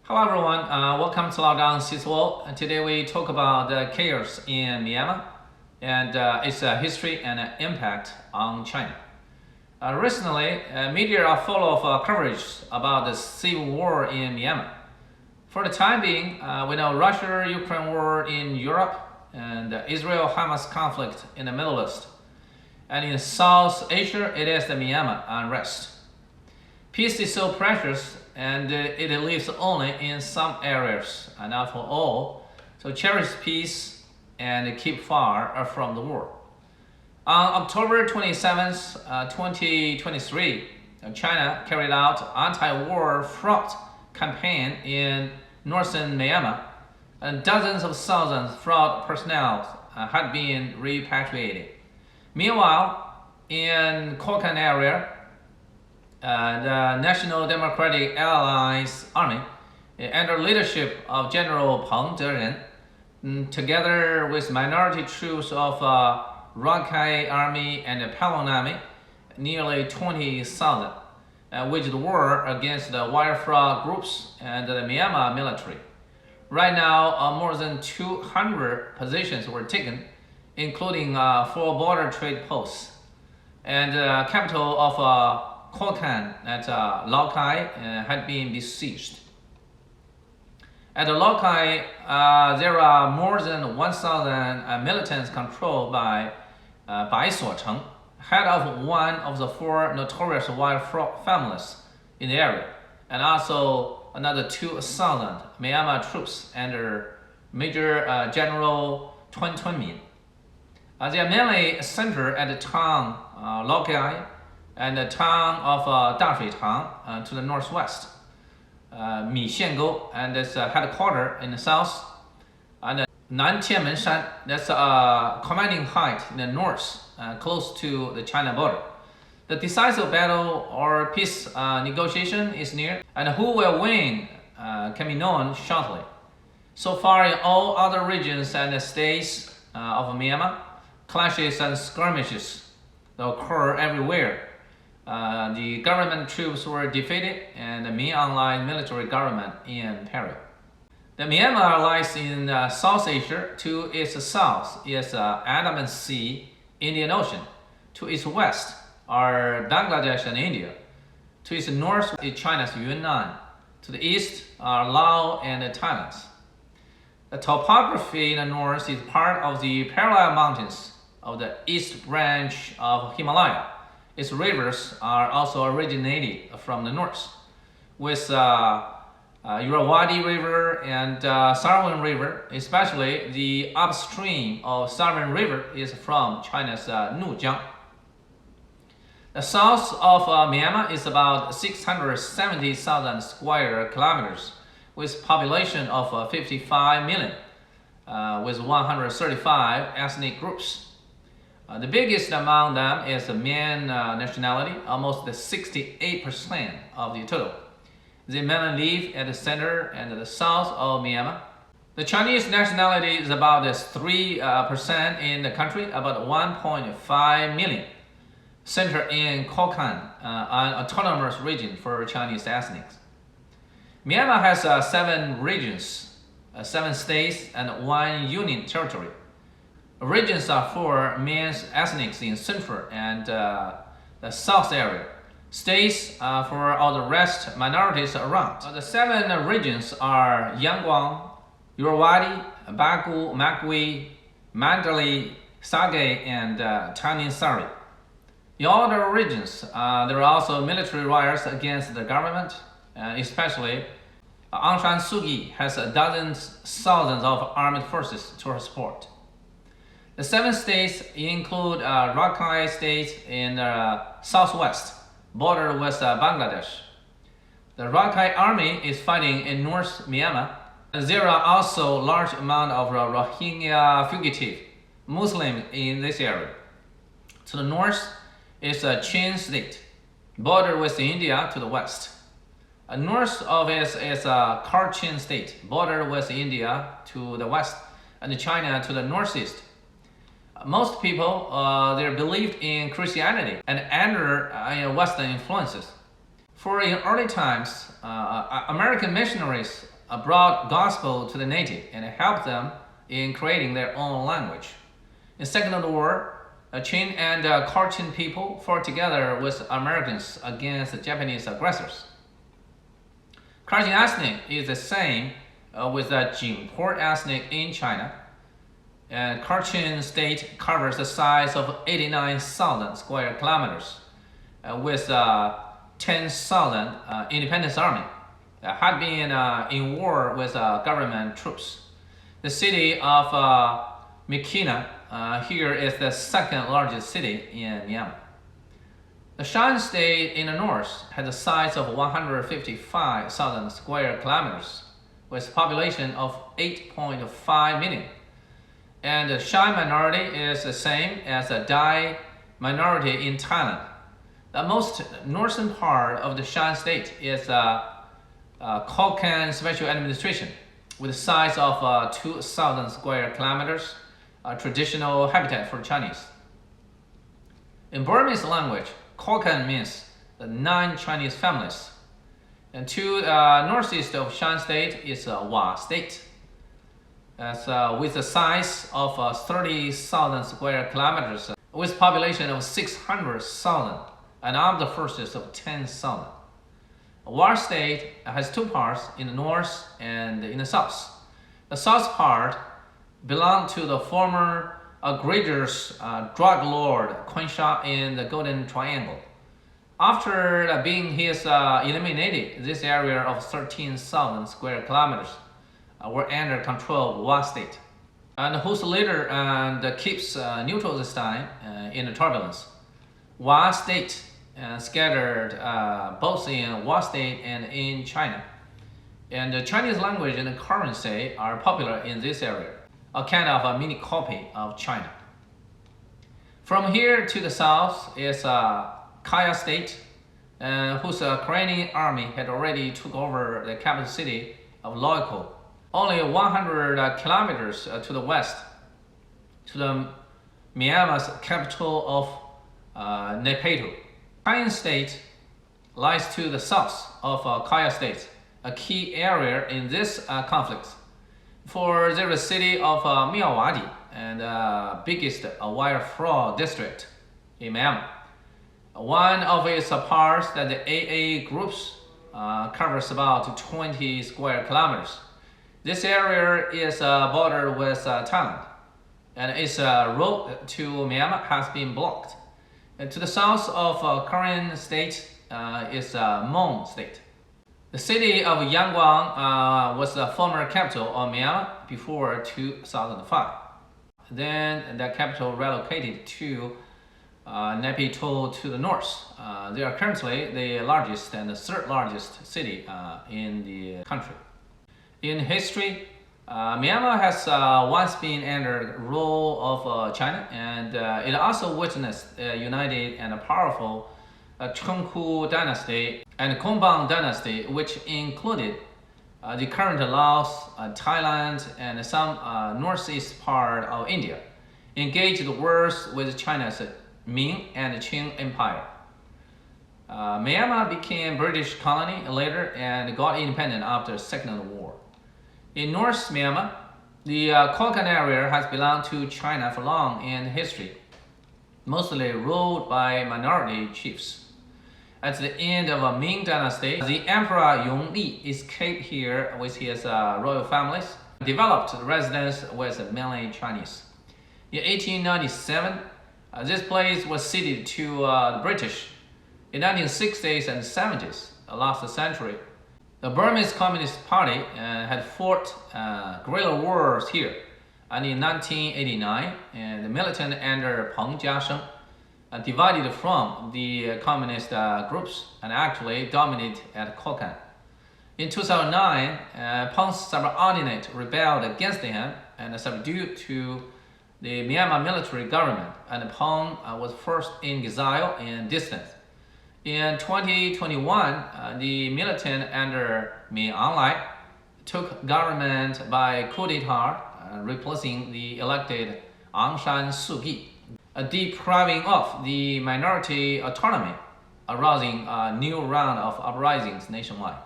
Hello everyone, welcome to Lockdown Seaswall. Today we talk about the chaos in Myanmar and its history and impact on China. Recently, media are full of coverage about the civil war in Myanmar. For the time being, we know Russia-Ukraine war in Europe and the Israel-Hamas conflict in the Middle East. And in South Asia, it is the Myanmar unrest. Peace is so precious and it lives only in some areas and not for all. So cherish peace and keep far from the war. On October 27th, 2023, China carried out anti-war fraught campaign in northern Myanmar, and dozens of thousands of fraud personnel had been repatriated. Meanwhile, in Kyaokphau area, the National Democratic Alliance Army, under leadership of General Peng Deren, together with minority troops of Rakhine Army and the Palon Army, nearly 20,000, waged war against the wire fraud groups and the Myanmar military. Right now, more than 200 positions were taken, including 4 border trade posts, and the capital of Kyaokphau at Laokai had been besieged. At Laokai, there are more than 1,000 militants controlled by Bai Suocheng, head of one of the 4 notorious wire fraud families in the area, and also another 2,000 Myanmar troops under Major General Tun Min. They are mainly centered at the town Laokai and the town of Dashuitang to the northwest, Mi Xiangou and its headquarters in the south, and Nan Tianmenshan, that's a commanding height in the north, close to the China border. The decisive battle or peace negotiation is near, and who will win can be known shortly. So far, in all other regions and states of Myanmar, clashes and skirmishes occur everywhere. The government troops were defeated and the Myanmar military government in peril. The Myanmar lies in South Asia. To its south is Andaman Sea, Indian Ocean. To its west are Bangladesh and India. To its north is China's Yunnan. To the east are Laos and Thailand. The topography in the north is part of the parallel mountains of the east branch of Himalaya. Its rivers are also originated from the north, with Irrawaddy River and Sarwan River, especially the upstream of Sarwan River is from China's Nujiang. The south of Myanmar is about 670,000 square kilometers, with population of 55 million, with 135 ethnic groups. The biggest among them is the Myan nationality, almost 68% of the total. They mainly live at the center and the south of Myanmar. The Chinese nationality is about 3% in the country, about 1.5 million, centered in Kyaokphau, an autonomous region for Chinese ethnics. Myanmar has 7 regions, 7 states, and 1 union territory. Regions are for main ethnics in central and the south area. States for all the rest minorities around. The 7 regions are Yangon, Irrawaddy, Bagu, Magui, Mandalay, Sagae, and Tanintharyi. In all the regions, there are also military riots against the government, especially Aung San Suu Kyi has thousands of armed forces to her support. The 7 states include Rakhine State in the southwest, border with Bangladesh. The Rakhine Army is fighting in North Myanmar. There are also large amount of Rohingya fugitive Muslims in this area. To the north is Chin State, border with India to the west. North of it is Kachin State, border with India to the west, and China to the northeast. Most people, they believed in Christianity and under Western influences. For in early times, American missionaries brought gospel to the native and helped them in creating their own language. In Second World War, Qing and Kachin people fought together with Americans against the Japanese aggressors. Kachin ethnic is the same with the Jingpo ethnic in China. And Kachin state covers the size of 89,000 square kilometers with 10,000 independence army. Had been in war with government troops. The city of Myitkyina here is the second largest city in Myanmar. The Shan state in the north has a size of 155,000 square kilometers with a population of 8.5 million. And the Shan minority is the same as the Dai minority in Thailand. The most northern part of the Shan state is Kyaokphau Special Administration with a size of 2,000 square kilometers, a traditional habitat for Chinese. In Burmese language, Kyaokphau means the 9 Chinese families. And to northeast of Shan state is Wa state. With a size of 30,000 square kilometers, with population of 600,000 and armed forces of 10,000. Wa state has 2 parts, in the north and in the south. The south part belonged to the former egregious drug lord Kunsha in the Golden Triangle. After being eliminated, this area of 13,000 square kilometers were under control of Wa state, and whose leader keeps neutral this time in the turbulence. Wa state scattered both in Wa state and in China. And the Chinese language and the currency are popular in this area, a kind of a mini copy of China. From here to the south is Kaya state, whose Ukrainian army had already took over the capital city of Loiko, only 100 kilometers to the west, to the Myanmar's capital of Naypyidaw. Kaya state lies to the south of Kaya state, a key area in this conflict. For the city of Myawaddy and biggest wire fraud district in Myanmar. One of its parts that the AA groups covers about 20 square kilometers. This area is bordered with Thailand, and its road to Myanmar has been blocked. And to the south of Karen state is Mon state. The city of Yangon was the former capital of Myanmar before 2005. Then the capital relocated to Naypyidaw to the north. They are currently the largest and the third largest city in the country. In history, Myanmar has once been under rule of China, and it also witnessed a united and powerful Chungku dynasty and Kumbang dynasty, which included the current Laos, Thailand, and some northeast part of India, engaged wars with China's Ming and Qing Empire. Myanmar became British colony later and got independent after the Second World War. In North Myanmar, the Kyaukphau area has belonged to China for long in history, mostly ruled by minority chiefs. At the end of the Ming dynasty, the Emperor Yongle escaped here with his royal families, developed residence with mainly Chinese. In 1897, this place was ceded to the British. In 1960s and 70s, last century, the Burmese Communist Party had fought guerrilla wars here. And in 1989, the militant under Peng Jiasheng divided from the communist groups and actually dominated at Kyaukphau. In 2009, Peng's subordinate rebelled against him and subdued to the Myanmar military government, and Peng was forced in exile and distant. In 2021, the militant under Min Aung Hlaing took government by coup d'etat, replacing the elected Aung San Suu Kyi, depriving of the minority autonomy, arousing a new round of uprisings nationwide.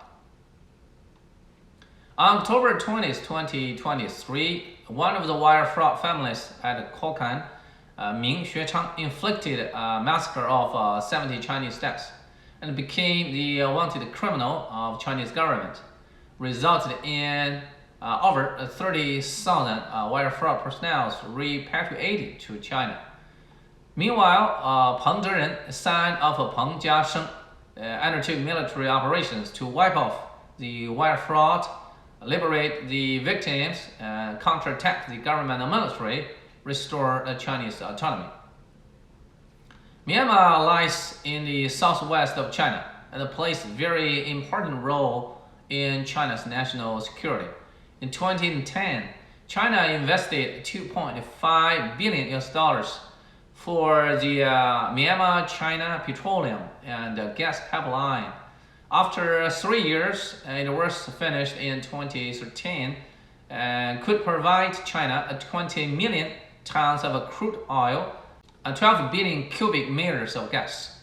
On October 20th, 2023, one of the wire fraud families at Kyaokphau, Ming Xuechang, inflicted a massacre of 70 Chinese deaths and became the wanted criminal of Chinese government, resulted in over 30,000 wire fraud personnel repatriated to China. Meanwhile, Peng Zhiren, son of Peng Jiasheng, undertook military operations to wipe off the wire fraud, liberate the victims, counterattack the government and military, restore Chinese autonomy. Myanmar lies in the southwest of China and plays a very important role in China's national security. In 2010, China invested $2.5 billion for the Myanmar-China petroleum and gas pipeline. After 3 years, it was finished in 2013 and could provide China 20 million tons of crude oil and 12 billion cubic meters of gas.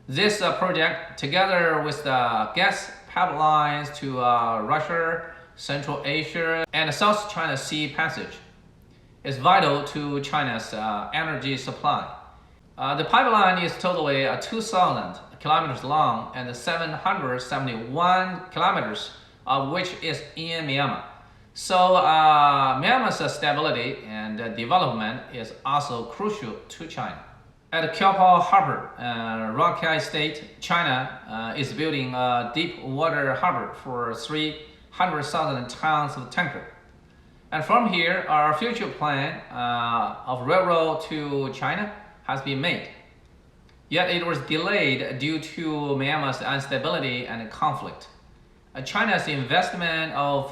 This project, together with the gas pipelines to Russia, Central Asia, and South China Sea passage, is vital to China's energy supply. The pipeline is totally 2,000 kilometers long and 771 kilometers of which is in Myanmar. So Myanmar's stability and development is also crucial to China. At Kyaokphau Harbor, Rakhine State, China is building a deep water harbor for 300,000 tons of tanker. And from here, our future plan of railroad to China has been made. Yet it was delayed due to Myanmar's instability and conflict. China's investment of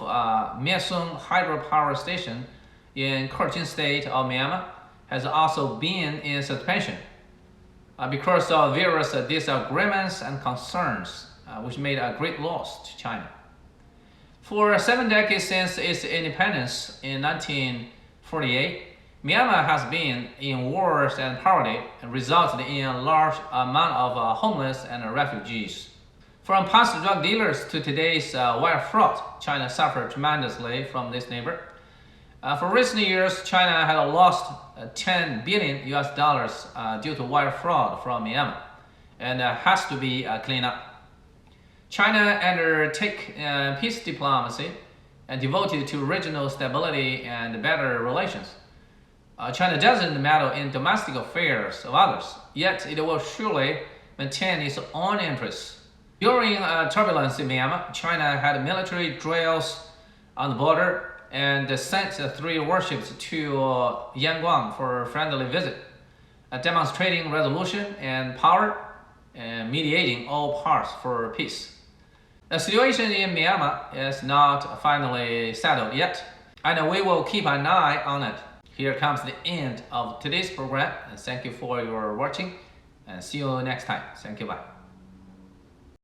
Myitsone hydropower station in Kyaukphau state of Myanmar has also been in suspension because of various disagreements and concerns, which made a great loss to China. For 7 decades since its independence in 1948, Myanmar has been in wars and poverty and resulted in a large amount of homeless and refugees. From past drug dealers to today's wire fraud, China suffered tremendously from this neighbor. For recent years, China had lost $10 billion due to wire fraud from Myanmar and has to be cleaned up. China undertake peace diplomacy and devoted to regional stability and better relations. China doesn't meddle in domestic affairs of others, yet it will surely maintain its own interests. During turbulence in Myanmar, China had military drills on the border and sent 3 warships to Yangon for a friendly visit, demonstrating resolution and power and mediating all parts for peace. The situation in Myanmar is not finally settled yet, and we will keep an eye on it. Here comes the end of today's program, and thank you for your watching, and see you next time. Thank you, bye.